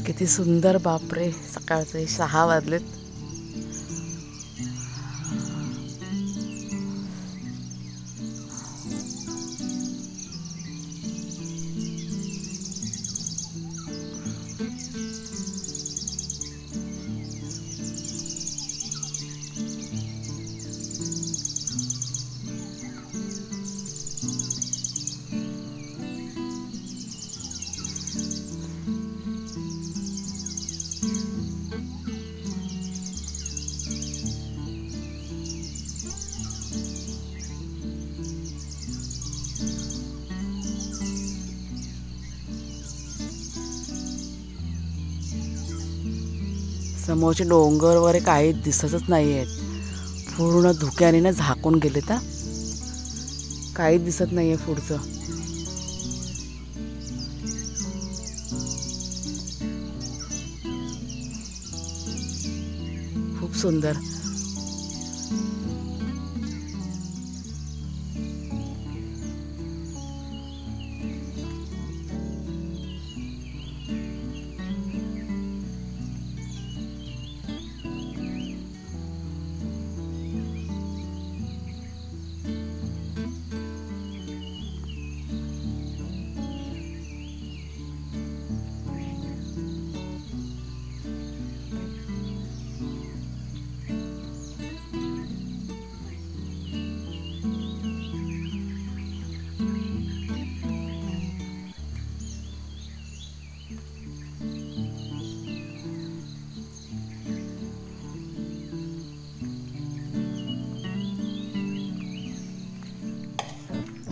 किती सुंदर, बापरे. सकाळचे 6 वाजलेत. समोरचे डोंगर वगैरे काही दिसतच नाही आहेत. पूर्ण धुक्याने ना झाकून गेलेत. काहीच दिसत नाही आहे पुढचं. खूप सुंदर.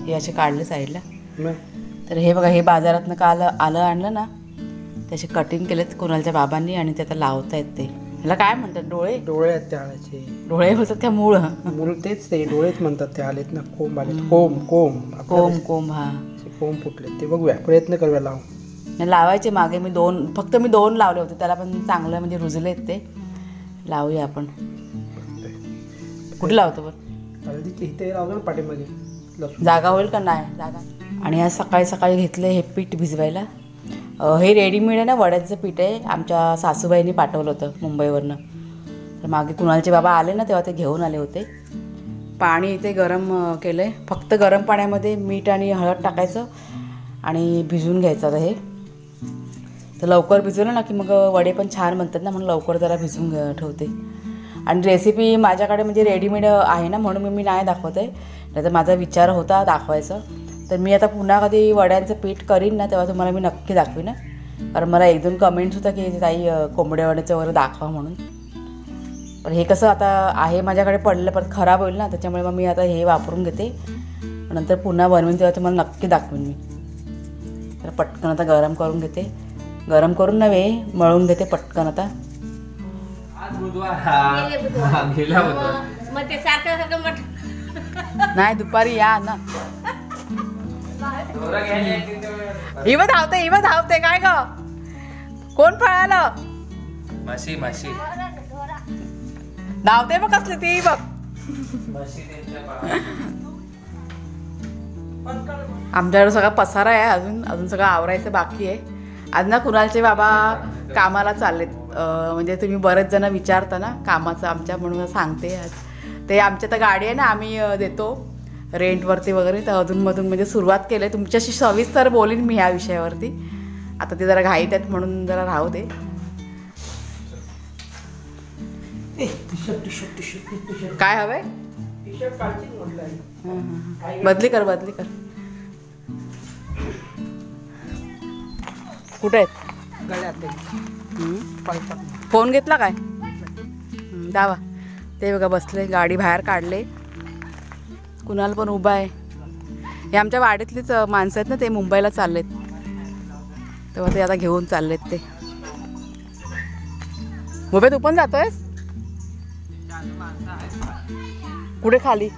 हे असे काढले साईडला. तर हे बघा, हे बाजारातनं काल आणलं ना, त्याचे कटिंग केलेत कुणालच्या बाबांनी आणि ते आता लावतायत. ते ह्याला काय म्हणतात? डोळे आहेत त्या आल्याचे. डोळे बोलतात त्या मूळ तेच ते डोळेच म्हणतात. ते आलेत ना, कोंब आलेत. कोंब कोंब कोंब. हा, कोंब फुटले. ते बघूया, प्रयत्न करूया लावून. लावायचे. मागे मी दोन लावले होते. त्याला पण चांगलं म्हणजे रुजलेत ते. लावूया आपण. कुठे लावतो पण? हळदीचे इथे लावतो ना पाठीमागे. जागा होईल का? नाही जागा. आणि आज सकाळी सकाळी घेतलं हे पीठ भिजवायला. हे रेडीमेड आहे ना, वड्याचं पीठ आहे. आमच्या सासूबाईंनी पाठवलं होतं मुंबईवरनं. तर मागे कुणालचे बाबा आले ना, तेव्हा ते घेऊन आले होते. पाणी इथे गरम केलं आहे. फक्त गरम पाण्यामध्ये मीठ आणि हळद टाकायचं आणि भिजवून घ्यायचं. आता हे तर लवकर भिजवलं ना की मग वडे पण छान बनतात ना, म्हणून लवकर जरा भिजवून ठेवते. आणि रेसिपी माझ्याकडे म्हणजे रेडीमेड आहे ना, म्हणून मी नाही दाखवत आहे. नाही तर माझा विचार होता दाखवायचं. तर मी आता पुन्हा कधी वड्यांचं पीठ करीन ना, तेव्हा तुम्हाला मी नक्की दाखवीन ना. कारण मला 1-2 कमेंट्स होता की ताई कोंबड्या वड्याचं वगैरे दाखवा म्हणून. पण हे कसं आता आहे माझ्याकडे पडलं, परत खराब होईल ना, त्याच्यामुळे मग मी आता हे वापरून घेते. नंतर पुन्हा बनवीन तेव्हा तुम्हाला नक्की दाखवीन मी. तर पटकन आता गरम करून घेते. गरम करून नव्हे, मळून घेते पटकन आता. नाही, दुपारी या ना. इव धावते काय ग? कोण पळालं? माशी धावते बघ कसली ती बघ. आमच्याकडे सगळा पसारा आहे. अजून सगळं आवरायचं बाकी आहे. आज ना कुणालचे बाबा कामाला चाललेत. म्हणजे तुम्ही बरेच जण विचारता ना कामाचं आमच्या, म्हणून सांगते. आज ते आमच्या तर गाडी आहे ना, आम्ही देतो रेंटवरती वगैरे. तर अधूनमधून म्हणजे सुरुवात केली आहे. तुमच्याशी सविस्तर बोलीन मी ह्या विषयावरती. आता ते जरा घाईत आहेत म्हणून जरा राहू दे. काय हवंय? बदली कर. कुठे आहेत? फोन घेतला काय? दावा. ते बघा बसले, गाडी बाहेर काढले. कुणाल पण उभा आहे. हे आमच्या वाडीतलीच माणसं आहेत ना, ते मुंबईला चाललेत, तेव्हा ते आता घेऊन चाललेत ते. मुंबई तू पण जातोयस कुठे? खाली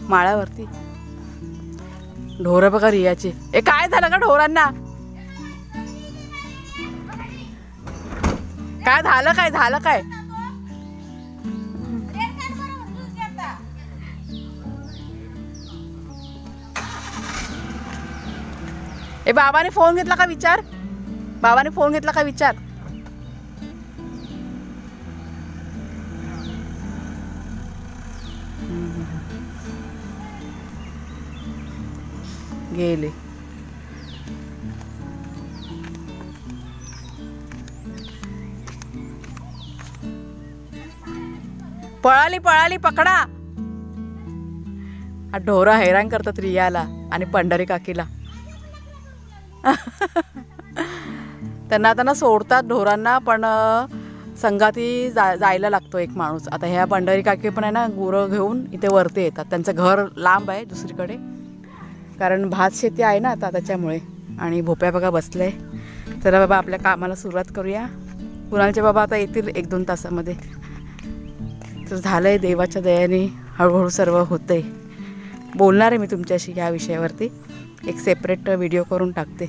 माळावरती. ढोरं बघा रियाची. ए काय झालं का ढोरांना? काय झालं? काय झालं? काय ए बाबाने फोन घेतला का विचार? बाबाने फोन घेतला का विचार? गेले. पळाली पळाली, पकडा. हा ढोरं हैराण करतात रियाला आणि पंढरी काकीला. त्यांना सोडतात ढोरांना, पण संगाती जायला लागतो एक माणूस. आता ह्या पंढरी काकी पण आहे ना, गुरं घेऊन इथे वरती येतात. त्यांचं घर लांब आहे दुसरीकडे, कारण भात शेती आहे ना आता त्याच्यामुळे. आणि भोप्या बघा बसले. चला बाबा आपल्या कामाला सुरुवात करूया. कुणालचे बाबा आता येतील 1-2 तासामध्ये. तर झालं आहे देवाच्या दयाने, हळूहळू सर्व होतं आहे. बोलणार आहे मी तुमच्याशी या विषयावरती, एक सेपरेट व्हिडिओ करून टाकते.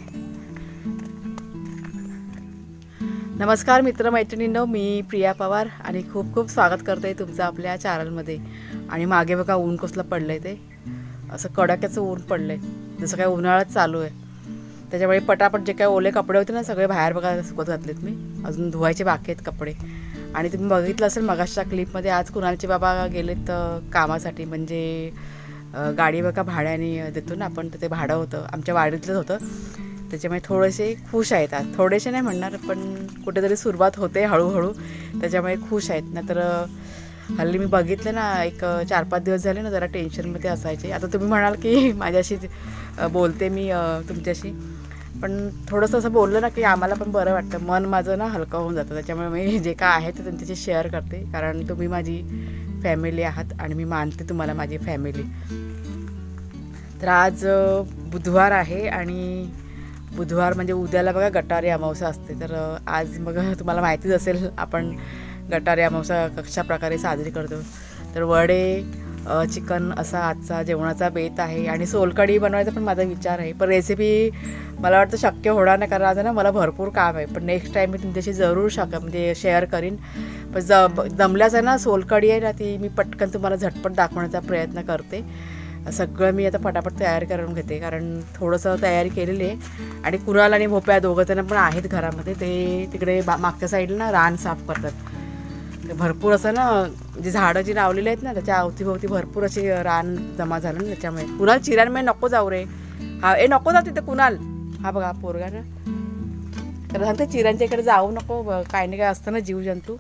नमस्कार मित्रमैत्रिणींनो, मी प्रिया पवार आणि खूप खूप स्वागत करते तुमचं आपल्या चॅनलमध्ये. आणि मागे बघा ऊन कसलं पडलं आहे, ते असं कडाक्याचं ऊन पडलं आहे, जसं काय उन्हाळ्यात चालू आहे. त्याच्यामुळे पटापट जे काय ओले कपडे होते ना, सगळे बाहेर बघा सुकत घातलेत मी. अजून धुवायचे बाकी आहेत कपडे. आणि तुम्ही बघितलं असेल मगाच्या क्लिपमध्ये, आज कुणालचे बाबा गेलेत कामासाठी. म्हणजे गाडी बघा भाड्याने देतो ना आपण, तर ते भाडं होतं आमच्या वाडीतलंच होतं. त्याच्यामुळे थोडेसे खुश आहेत आज. थोडेसे नाही म्हणणार, पण कुठेतरी सुरुवात होते हळूहळू, त्याच्यामुळे खुश आहेत. ना तर हल्ली मी बघितलं ना, एक 4-5 दिवस झाले ना, जरा टेन्शनमध्ये असायचे. आता तुम्ही म्हणाल की माझ्याशी बोलते मी तुमच्याशी, पण थोडंसं असं बोललं ना की आम्हाला पण बरं वाटतं, मन माझं ना हलकं होऊन जातं. त्याच्यामुळे मी जे काय आहे ते तुमच्याशी शेअर करते, कारण तुम्ही माझी फॅमिली आहात आणि मी मानते तुम्हाला माझी फॅमिली. तर आज बुधवार आहे आणि बुधवार म्हणजे उद्याला बघा गटारी अमावस्या असते. तर आज मग तुम्हाला माहितीच असेल आपण गटारी अमावस्या कशा प्रकारे साजरी करतो. तर वडे, चिकन असा आजचा जेवणाचा बेत आहे. आणि सोलकढी बनवायचा पण माझा विचार आहे, पण रेसिपी मला वाटतं शक्य होणार नाही, कारण आता ना मला भरपूर काम आहे. पण नेक्स्ट टाईम मी तुमच्याशी जरूर म्हणजे शेअर करीन. पण जमल्याच आहे ना, सोलकढी आहे ना, ती मी पटकन तुम्हाला झटपट दाखवण्याचा प्रयत्न करते. सगळं मी आता फटाफट तयारी करून घेते, कारण थोडंसं तयारी केलेली आहे. आणि कुणाल आणि भोप्या दोघंजणं पण आहेत घरामध्ये. ते तिकडे मागच्या साईडला ना रान साफ करतात. भरपूर असं ना, म्हणजे झाडं जी लावलेली आहेत ना, त्याच्या अवतीभोवती भरपूर अशी रान जमा झालं ना, त्याच्यामुळे. कुणाल चिरांमुळे नको जाऊ रे. हा नको जाऊ तिथे कुणाल. हा बघा पोरगा ना, तर सांगते चिरांच्या इकडे जाऊ नको, काही नाही काय असतं ना जीवजंतू.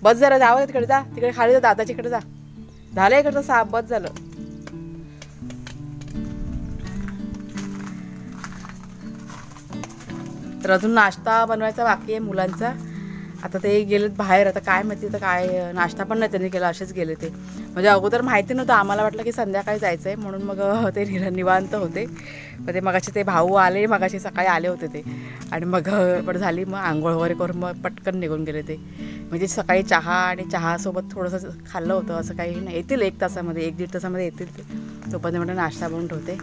बस जरा जावं तिकडे, जा तिकडे खाली, जा दादाच्या इकडे जा. झालं इकडचं साफ, बस झालं. तर अजून नाश्ता बनवायचा बाकी आहे मुलांचा. आता ते गेलेत बाहेर, आता काय माहिती तर काय नाश्ता पण नाही त्यांनी केला, असेच गेले ते. म्हणजे अगोदर माहिती नव्हतं, आम्हाला वाटलं की संध्याकाळी जायचं आहे म्हणून मग ते निवांत होते. मग ते मगाशी ते भाऊ आले, मगाशी सकाळी आले होते ते. आणि मग पण झाली, मग आंघोळ वगैरे करून मग पटकन निघून गेले ते. म्हणजे सकाळी चहा आणि चहासोबत थोडंसं खाल्लं होतं, असं काही नाही. येतील 1 तासामध्ये, 1-1.5 तासामध्ये येतील ते. तोपर्यंत म्हटलं नाश्ता बनवून ठेवते.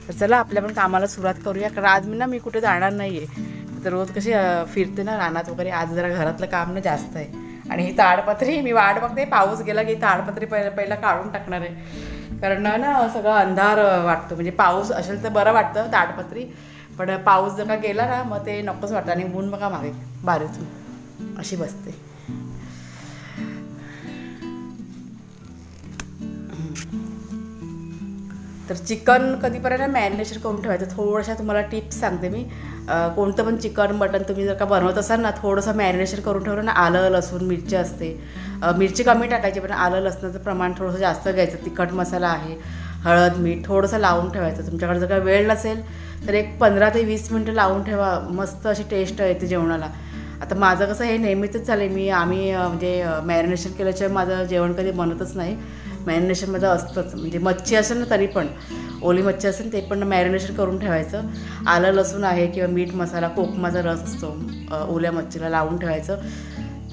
तर चला आपल्या पण कामाला सुरुवात करूया, कारण आज मी कुठे जाणार नाही आहे. तर रोज कशी फिरते ना रानात वगैरे, आज जरा घरातलं काम ना जास्त आहे. आणि ही ताडपत्री मी वाट बघते, पाऊस गेला की ताडपत्री पहिला काढून टाकणार आहे, कारण ना सगळं अंधार वाटतो. म्हणजे पाऊस असेल तर बरं वाटतं ताडपत्री, पण पाऊस जर का गेला ना मग ते नकोच वाटतं. आणि ऊन बघा मागे बारीतून अशी बसते. तर चिकन कधीपर्यंत मॅरिनेशन करून ठेवायचं. थोड्याशा तुम्हाला टिप्स सांगते मी. कोणतं पण चिकन मटन तुम्ही जर का बनवत असाल ना, थोडंसं मॅरिनेशन करून ठेवलं ना, आलं लसूण मिरची असते, मिरची कमी टाकायची, पण आलं लसणाचं प्रमाण थोडंसं जास्त घ्यायचं. तिखट मसाला आहे, हळद मीठ थोडंसं लावून ठेवायचं. तुमच्याकडे जर का वेळ नसेल तर एक 15 ते 20 मिनटं लावून ठेवा, मस्त अशी टेस्ट येते जेवणाला. आता माझं कसं हे नेहमीच झालं आहे, आम्ही म्हणजे मॅरिनेशन केल्याशिवाय माझं जेवण कधी बनतच नाही. मॅरिनेशनमध्ये असतंच. म्हणजे मच्छी असेल ना तरी पण, ओली मच्छी असेल ते पण मॅरिनेशन करून ठेवायचं. आलं लसूण आहे किंवा मीठ मसाला, कोकमाचा रस असतो ओल्या मच्छीला लावून ठेवायचं.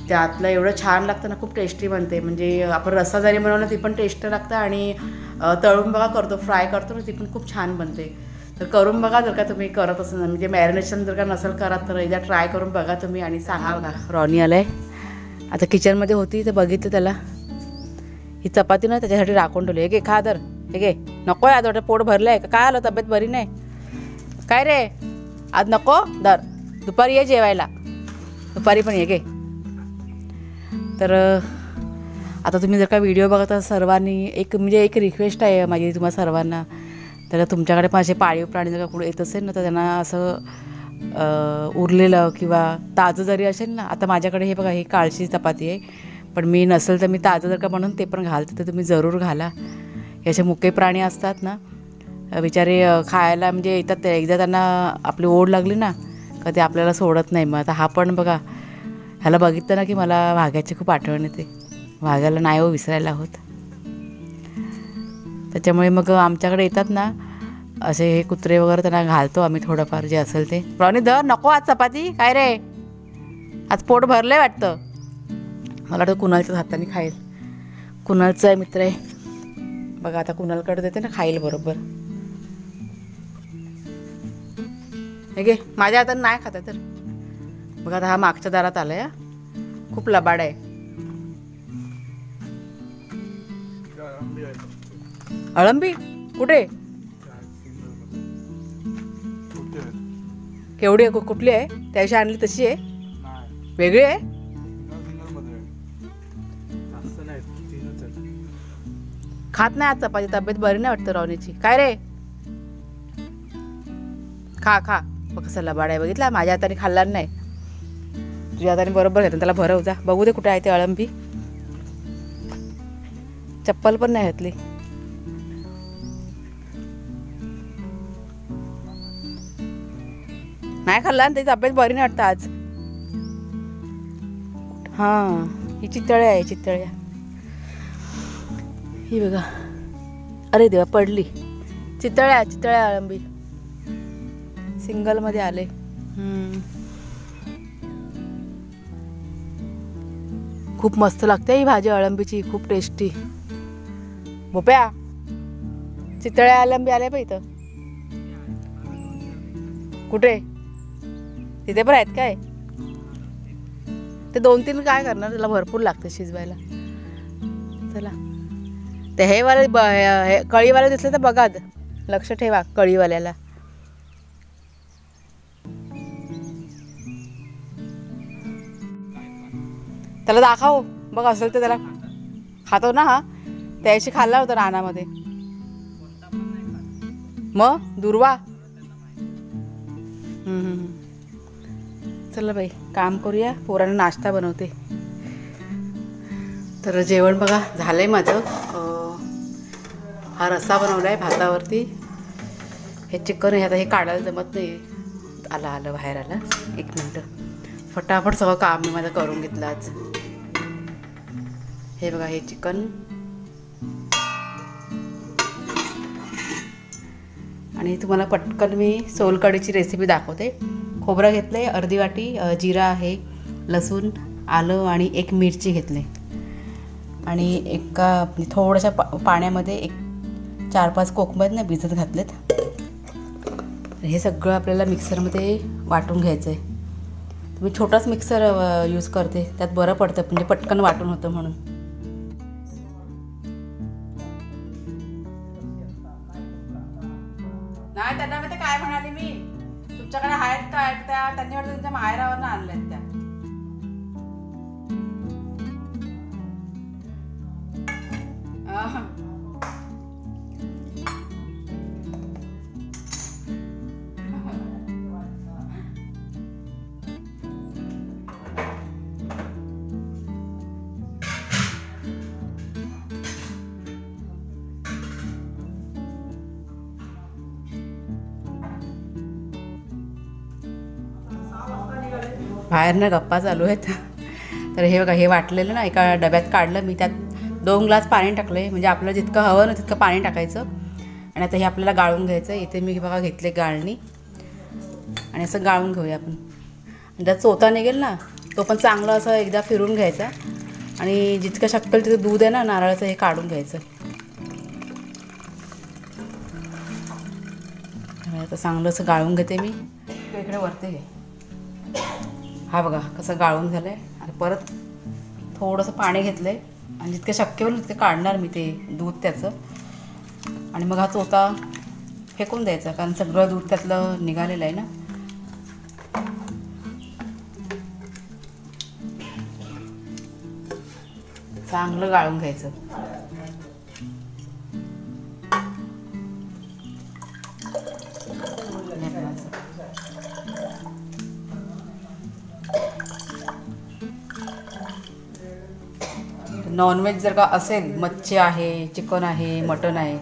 त्यातलं एवढं छान लागतं ना, खूप टेस्टी बनते. म्हणजे आपण रस्सा जरी बनवलं ती पण टेस्ट लागतं आणि तळून बघा करतो, फ्राय करतो ना ती पण खूप छान बनते. तर करून बघा जर का तुम्ही करत असाल, म्हणजे मॅरिनेशन जर का नसेल करत तर एकदा ट्राय करून बघा तुम्ही आणि सांगा. बघा रॉनी आला आहे आता, किचनमध्ये होती तर बघितलं त्याला. ही चपाती ना त्याच्यासाठी राखून ठेवली. हे घे खा तर, हे घे. नको आहे आज वाटतं, पोट भरलं आहे का काय? आलं तब्येत बरी नाही काय रे आज? नको दर, दुपारी ये जेवायला, दुपारी पण ये घे. तर आता तुम्ही जर का व्हिडिओ बघता सर्वांनी एक रिक्वेस्ट आहे माझी तुम्हा सर्वांना. तर तुमच्याकडे माझे पाळीव प्राणी जर का कुठे येत असेल ना तर त्यांना असं उरलेलं किंवा ताजं जरी असेल ना, आता माझ्याकडे हे बघा ही काळशी चपाती आहे, पण मी नसेल तर मी ताजं जर का म्हणून ते पण घालते, तर तुम्ही जरूर घाला. याचे मुके प्राणी असतात ना बिचारे, खायला म्हणजे येतात ते, एकदा त्यांना आपली ओढ लागली ना का ते आपल्याला सोडत नाही. मग आता हा पण बघा, ह्याला बघितलं ना की मला वाघ्याची खूप आठवण येते. वाघाला नाही हो विसरायला होत. त्याच्यामुळे मग आमच्याकडे येतात ना असे हे कुत्रे वगैरे, त्यांना घालतो आम्ही थोडंफार जे असेल ते. रॉनी धर, नको आज चपाती काय रे, आज पोट भरलं आहे वाटतं. मला वाटतं कुणालच्याच हाताने खाईल. कुणालचा आहे मित्र आहे बघा, आता कुणालकडे देते ना खाईल बरोबर. हे घे, माझ्या हाताने नाही खाता तर. बघा आता हा मागच्या दारात आला आहे, खूप लबाड आहे. अळंबी कुठे? केवढी आहे, कुठली आहे? त्याशी आणली तशी आहे, वेगळी आहे. खात नाही आज चपाती, तब्येत बरी नाही वाटतं रॉनीची. काय रे खा खा. बघ कसं लबाड आहे, बघितला? माझ्या हाताने खाल्ला नाही, तुझ्या हाताने बरोबर घेतो. त्याला भरव जा, बघू दे कुठे आहे ते अळंबी. चप्पल पण नाही घातली. नाही खाल्ला आणि त्याची तब्येत बरी नाही वाटतं आज. हां ही चितळ्या आहे, चितळ्या ही बघा. अरे देवा पडली. चितळ्या अळंबी सिंगलमध्ये आले. खूप मस्त लागते ही भाजी अळंबीची, खूप टेस्टी. भोप्या चितळ्या अळंबी आल्या पाहिजे इथं. कुठे? तिथे पण आहेत काय? ते 2-3 काय करणार, त्याला भरपूर लागते शिजवायला. चला ते हे वाले कळीवाले दिसले तर बघा, लक्ष ठेवा कळीवाल्याला. त्याला दाखव बघ, असेल तर त्याला खातो ना हा. त्याशी खाल्ला होता रानामध्ये. मग दुर्वा. चला बाई काम करूया, पोरांना नाश्ता बनवते. तर जेवण बघा झालंय माझं. हा रस्सा बनवला आहे भातावरती. हे चिकन आहे, आता हे काढायला जमत नाही. आलं बाहेर आलं. 1 मिनटं, फटाफट सगळं काम मी माझं करून घेतलं आज. हे बघा हे चिकन आणि तुम्हाला पटकन मी सोलकढीची रेसिपी दाखवते. खोबरं घेतलं आहे अर्धी वाटी, जिरा आहे, लसूण, आलं आणि 1 मिरची घेतली आणि थोड्याशा पाण्यामध्ये 4-5 कोकम ना भिजत घातलेत. हे सगळं आपल्याला मिक्सरमध्ये वाटून घ्यायचं आहे. मी छोटाच मिक्सर यूज करते, त्यात बरं पडतं, म्हणजे पटकन वाटून होतं म्हणून. नाही त्यांना मी ते काय म्हणाले, मी तुमच्याकडे आहेत काय त्या, त्यांनी वाटतं तुमच्या माहेरावरनं आणल्यात त्या. बाहेरनं गप्पा चालू आहेत. तर हे बघा हे वाटलेलं ना एका डब्यात काढलं मी, त्यात 2 ग्लास पाणी टाकले, म्हणजे आपल्याला जितकं हवं ना तितकं पाणी टाकायचं. आणि आता हे आपल्याला गाळून घ्यायचं. इथे मी बघा घेतले गाळणी आणि असं गाळून घेऊया आपण. आणि त्यात चोथा निघेल ना तो पण चांगला असं एकदा फिरून घ्यायचा. आणि जितकं शक्य तिथं दूध आहे ना नारळाचं हे काढून घ्यायचं. आता चांगलं असं गाळून घेते मी. इकडे वरती घे. हा बघा कसं गाळून झालं आहे. आणि परत थोडंसं पाणी घेतलं आहे आणि जितकं शक्य होईल तितकं काढणार मी ते दूध त्याचं. आणि मग हा चोथा फेकून द्यायचा, कारण सगळं दूध त्यातलं निघालेलं आहे ना. चांगलं गाळून घ्यायचं. नॉनव्हेज जर का असेल, मच्छी आहे, चिकन आहे, मटण आहे,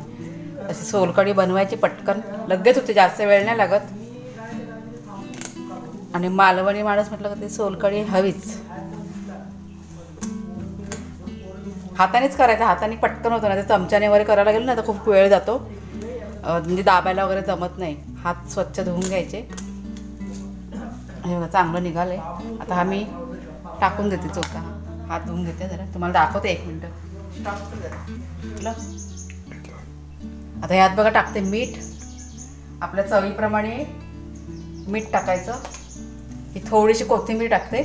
अशी सोलकढी बनवायची पटकन, लगेच होते, जास्त वेळ नाही लागत. आणि मालवणी माणूस म्हटलं का ते सोलकढी हवीच. हातानेच करायचं, हाताने पटकन होतं ना. ते चमच्याने वगैरे करायला गेलं ना तर खूप वेळ जातो, म्हणजे दाबायला वगैरे जमत नाही. हात स्वच्छ धुवून घ्यायचे. हे बघा चांगलं निघालं आहे. आता हा मी टाकून देते चोथा. हात धुवून घेते जरा, तुम्हाला दाखवते 1 मिनटं. आता ह्यात बघा टाकते मीठ. आपल्या चवीप्रमाणे मीठ टाकायचं. ही थोडीशी कोथिंबीर टाकते.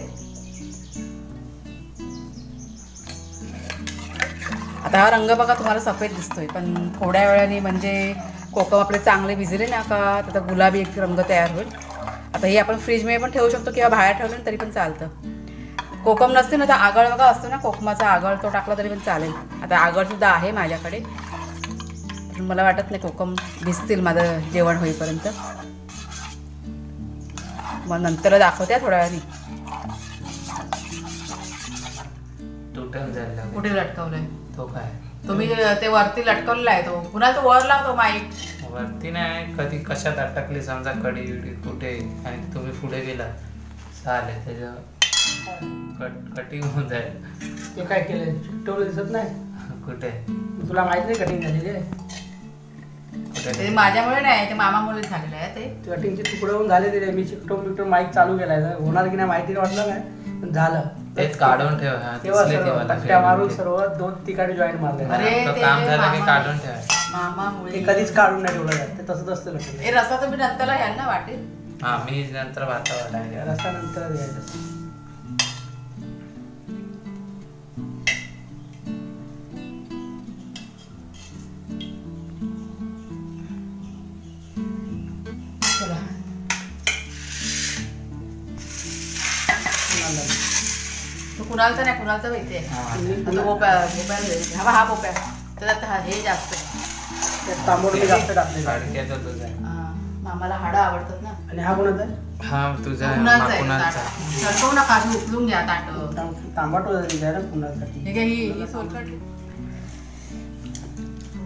आता हा रंग बघा तुम्हाला सफेद दिसतोय, पण थोड्या वेळाने म्हणजे कोकम आपले चांगले भिजले ना का त्याचा गुलाबी एक रंग तयार होईल. आता हे आपण फ्रीजमध्ये पण ठेवू शकतो किंवा बाहेर ठेवलं ना तरी पण चालतं. कोकम नसते ना तर आगळ बघा असतो ना कोकमाचा आगळ, तो टाकला तरी पण चालेल. आता आगळसुद्धा आहे माझ्याकडे, पण मला वाटत नाही कोकम भिजतील माझं जेवण होईपर्यंत. मग नंतर दाखवते थोड्या वेळाने. कुठे लटकवलंय तो काय तुम्ही? ते वरती लटकवलेला आहे तो. कुणाला तो वर लावतो माईक वरती नाही, कधी कशात अटकली समजा कडी बिडी कुठे आणि तुम्ही पुढे गेला चालेल, त्याचं कटिंग होऊन जाईल. ते काय केलं चिकटवलं दिसत नाही कुठे? तुला माहित नाही कटिंग झालेली आहे? ते माझ्यामुळे नाही, ते मामामुळे झालेलं आहे. ते कटिंगचे तुकडे होऊन झाले. मी चिकटवून माईक चालू केलाय, होणार की नाही माहिती वाटलं नाही, पण झालं. तेच काढून ठेव. तेव्हा मारून सर्व 2 ठिकाणी जॉईंट मारले. काम झालं की काढून ठेवा. मामामुळे कधीच काढून नाही ठेवलं जात, ते तसंच असतं. हे रसा तुम्ही नंतरला घ्याल ना वाटेल? हा, मी नंतर वाटायला रस्ता नंतर घ्यायचं. तो कुणालचा नाही, कुणालचा माहिती आहे. भोप्या हा भोप्या त्याच्यात हे जास्त तांबोळी जास्त टाकले. मामाला हाडं आवडतात ना. आणि हा कोणाचा आहे? हा तुझा सरकवू नका, उचलून घ्या ताट. तांबट आहे ना कुणासाठी. ही सोलकढी.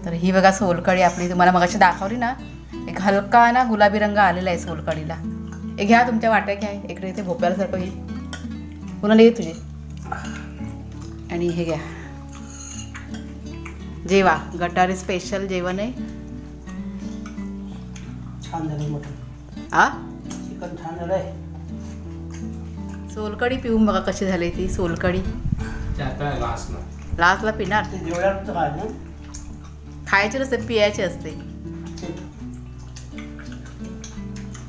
तर ही बघा सोलकढी आपली तुम्हाला मगाशी दाखवली ना, एक हलका ना गुलाबी रंग आलेला आहे सोलकढीला. हे घ्या तुमच्या वाट्या घ्या. इकडे इथे भोप्यासारखं हे कुणाला ये तुझे. आणि हे घ्या जेवा, गटारी स्पेशल जेवण आहे. छान झालं मटण. हा चिकन छान झालंय. सोलकढी पिऊन बघा कशी झाली ती सोलकढी. लास्टला पिणार. जेवढ्याचं काय ना खायची नसते, पियायची असते.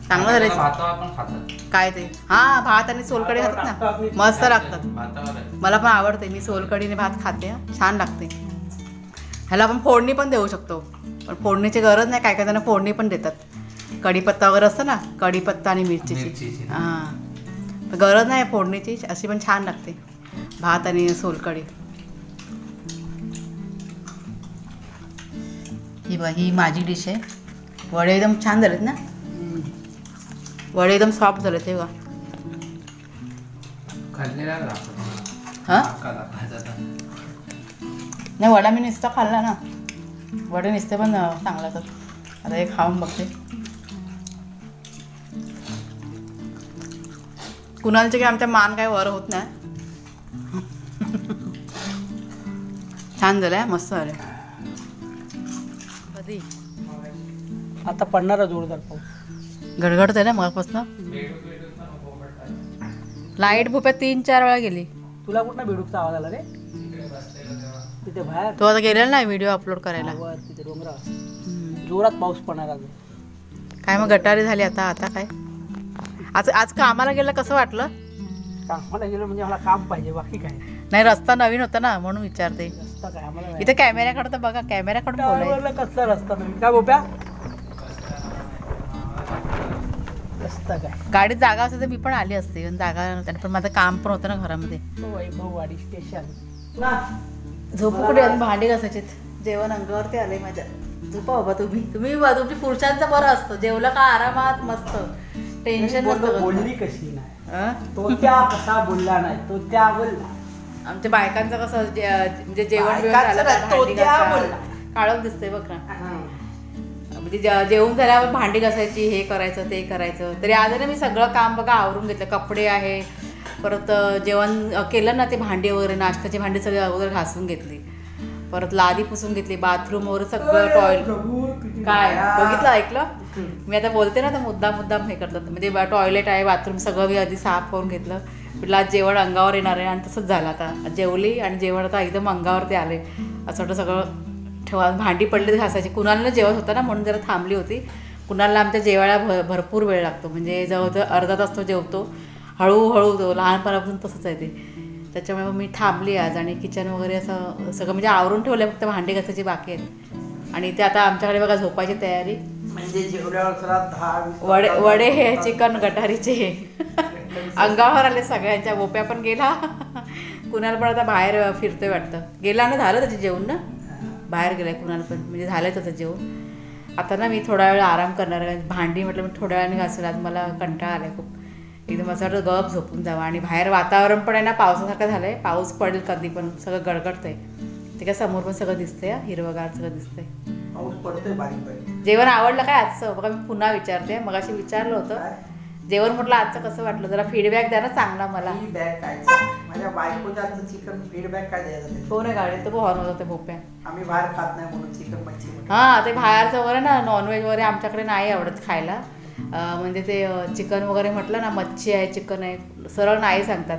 चांगलं झालं. काय ते हा भात आणि सोलकढी खातात ना, मस्त लागतात. मला पण आवडते, मी सोलकढीने भात खाते. छान लागते. ह्याला आपण फोडणी पण देऊ शकतो, पण फोडणीची गरज नाही. काय काय जण फोडणी पण देतात. कढीपत्ता वगैरे असतं ना, कढीपत्ता आणि मिरचीची. हां, गरज नाही फोडणीची, अशी पण छान लागते भात आणि सोलकढी. ही बघा, ही माझी डिश आहे. वडे एकदम छान झालेत ना, वडे एकदम सॉफ्ट झाले ते बघा. हां नाही, वडा मी नुसता खाल्ला ना, वडे नुसते पण चांगला असतात. आता हे खाऊन बघते. कुणालचे की आमच्या मान काय वर होत नाही. छान झालं मस्त झालं. कधी आता पडणारा जोरदार पाऊस. गडगडत आहे ना मगापासून. लाईट भोप्या 3-4 वेळा गेली. तुला कुठला बेडूकचा आवाज आला रे? तिथे बाहेर तो आता गेलेला नाही व्हिडिओ अपलोड करायला. वर तिथे डोंगरावर जोरात पाऊस पडणार अजून. काय मग गटारी झाली आता काय? आज कामाला गेलं कसं वाटलं? कामाला गेलो म्हणजे मला काम पाहिजे, बाकी काय नाही. रस्ता नवीन होता ना म्हणून विचारते. रस्ता काय आम्हाला इथे कॅमेऱ्याकडे तर बघा, कॅमेऱ्याकडून बोलाय. कसला रस्ता नवीन काय बोप्या? रस्ता काय गाडीत जागा असते तर मी पण आली असते, पण जागा नव्हती. पण माझं काम पण होतं ना घरामध्ये. वैभववाडी स्टेशन. झोपू कुठे? भांडी घासायचे. जेवण अंगावरती आले माझ्या. झोपा बाबा तुम्ही तुमची पुरुषांचं बरं असतं. जेवलं का आरामात मस्त, टेन्शन नसतं. बोलली कशी नाही तो त्या कसा बोलला नाही तो त्या बोलला. आमच्या बायकांचं कसं म्हणजे जेवण काळोख दिसतंय बघ ना. म्हणजे जेवण झाल्यावर भांडी घासायची, हे करायचं ते करायचं. तरी आज ना मी सगळं काम बघा आवरून घेतलं. कपडे आहे, परत जेवण केलं ना ते भांडी वगैरे, नाश्त्याची भांडी सगळी अगोदर घासून घेतली. परत लादी पुसून घेतली, बाथरूम वगैरे सगळं, टॉयलेट काय बघितलं ऐकलं मी आता बोलते ना तर मुद्दाम हे करतात. म्हणजे टॉयलेट आहे, बाथरूम सगळं मी आधी साफ करून घेतलं. म्हटलं आज जेवण अंगावर येणार आहे आणि तसंच झालं. आता जेवली आणि जेवण आता एकदम अंगावरती आले. असं वाटतं सगळं ठेवा. भांडी पडली घासायची. कुणाला जेवत होता ना म्हणून जरा थांबली होती. कुणाला आमच्या जेवायला भरपूर वेळ लागतो, म्हणजे जवळ अर्धा तास तो जेवतो. हळूहळू तो लहानपणापासून तसंच आहे ते. त्याच्यामुळे मग मी थांबली आज आणि किचन वगैरे असं सगळं म्हणजे आवरून ठेवलं. फक्त भांडी घासायची बाकी आहेत. आणि ते आता आमच्याकडे बघा झोपायची तयारी. म्हणजे जेवढ्यावर वडे हे चिकन गटारीचे अंगावर आले सगळ्यांच्या. बोप्या पण गेला, कुणाला पण आता बाहेर फिरतोय वाटतं. गेला ना, झालं त्याचे जेवण ना, बाहेर गेलाय कुणाला पण, म्हणजे झालंय त्याचं जेवण. आता ना मी थोडा वेळ आराम करणार आहे. भांडी म्हटलं मी थोड्या वेळाने घासेल. आज मला कंटाळा आलाय खूप. एकदम असं वाटतं गप झोपून जावं. आणि बाहेर वातावरण पण आहे ना पावसासारखं झालंय. पाऊस पडेल कधी पण, सगळं गडगडतंय. ते काय समोर पण सगळं दिसतंय, हिरवगार सगळं दिसतंय. पाऊस पडतोय बारीक बारीक. जेवण आवडलं काय आजचं? बघा मी पुन्हा विचारते. मगाशी विचारलं होतं जेवण, म्हटलं आजचं कसं वाटलं? जरा फीडबॅक द्या ना चांगला मला. फीडबॅक काय? माझ्या बायकोच्या आजचं चिकन फीडबॅक काय द्यायचं? हो ना, गाडीत तर हॉर्न होतं भोप्या. आम्ही बाहेर खात नाही म्हणून चिकन मच्छी. हां, ते बाहेरचं वगैरे ना नॉनव्हेज वगैरे आमच्याकडे नाही आवडत खायला. म्हणजे ते चिकन वगैरे म्हटलं ना, मच्छी आहे चिकन आहे सरळ नाही सांगतात.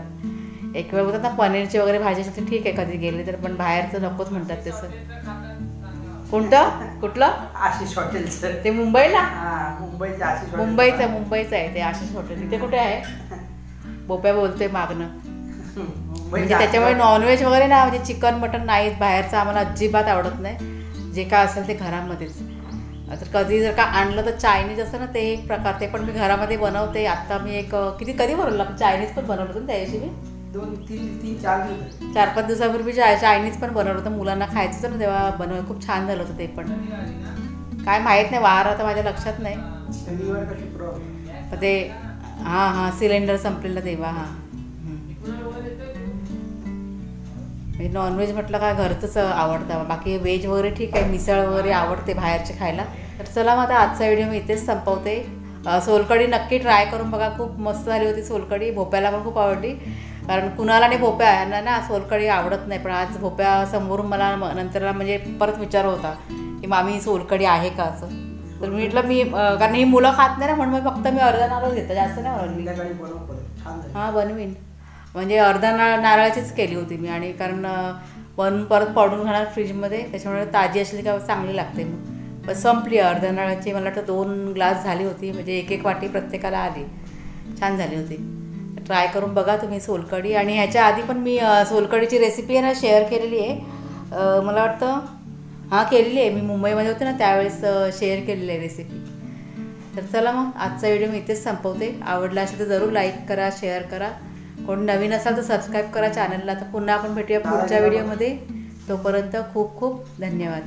एक वेळ बोलतात ना पनीरची वगैरे भाजी असते ठीक आहे कधी गेले तर, पण बाहेरचं नकोच म्हणतात तसं. कुठलं? आशिष हॉटेलचं. ते मुंबईला? मुंबईचं आशिष. मुंबईचं आहे ते आशिष हॉटेल. तिथे कुठे आहे? बोप्या बोलते मागणं. म्हणजे त्याच्यामुळे नॉनव्हेज वगैरे ना, म्हणजे चिकन मटन नाहीच बाहेरचं आम्हाला अजिबात आवडत नाही. जे काय असेल ते घरामध्येच. तर कधी जर का आणलं तर चायनीज असतं ना ते एक प्रकार, ते पण मी घरामध्ये बनवते. आत्ता मी एक कधी बनवलं चायनीज पण बनवलं होतं त्या दिवशी मी 4-5 दिवसापूर्वी चायनीज पण बनवलं होतं. मुलांना खायचं होतं ना तेव्हा बनवलं. खूप छान झालं होतं ते पण. काय माहीत नाही वार आता माझ्या लक्षात नाही. ते हां सिलेंडर संपलेलं तेव्हा. हां म्हणजे नॉनव्हेज म्हटलं काय घरचंच आवडतं. बाकी व्हेज वगैरे ठीक आहे, मिसळ वगैरे आवडते बाहेरचे खायला. तर चला मग आता आजचा व्हिडिओ मी इथेच संपवते. सोलकढी नक्की ट्राय करून बघा, खूप मस्त झाली होती सोलकढी. भोप्याला पण खूप आवडली, कारण कुणाला नाही भोप्या यांना ना सोलकढी आवडत नाही. पण आज भोप्या समोरून मला नंतर म्हणजे परत विचार होता की मामी सोलकढी आहे का असं. तर मी म्हटलं कारण ही मुलं खात नाही ना, म्हणून मग फक्त मी अर्धा नारळ घेतो, जास्त नाही बनवली. हां बनवीन, म्हणजे अर्धा नारळाचीच केली होती मी. आणि कारण बनवून परत पडून घालणार फ्रीजमध्ये, त्याच्यामुळे ताजी असली का चांगली लागते. मग पण संपली अर्धा नारळाची. मला वाटतं 2 ग्लास झाली होती, म्हणजे 1-1 वाटी प्रत्येकाला आली. छान झाली होती. ट्राय करून बघा तुम्ही सोलकढी. आणि ह्याच्या आधी पण मी सोलकढीची रेसिपी आहे ना शेअर केलेली आहे. मला वाटतं केलेली आहे. मी मुंबईमध्ये होते ना त्यावेळेस शेअर केलेली आहे रेसिपी. तर चला मग आजचा व्हिडिओ मी इथेच संपवते. आवडला असेल तर जरूर लाईक करा, शेअर करा. कोण नवीन असाल तर सबस्क्राईब करा चॅनलला. तर पुन्हा आपण भेटूया पुढच्या व्हिडिओमध्ये. तोपर्यंत खूप खूप धन्यवाद.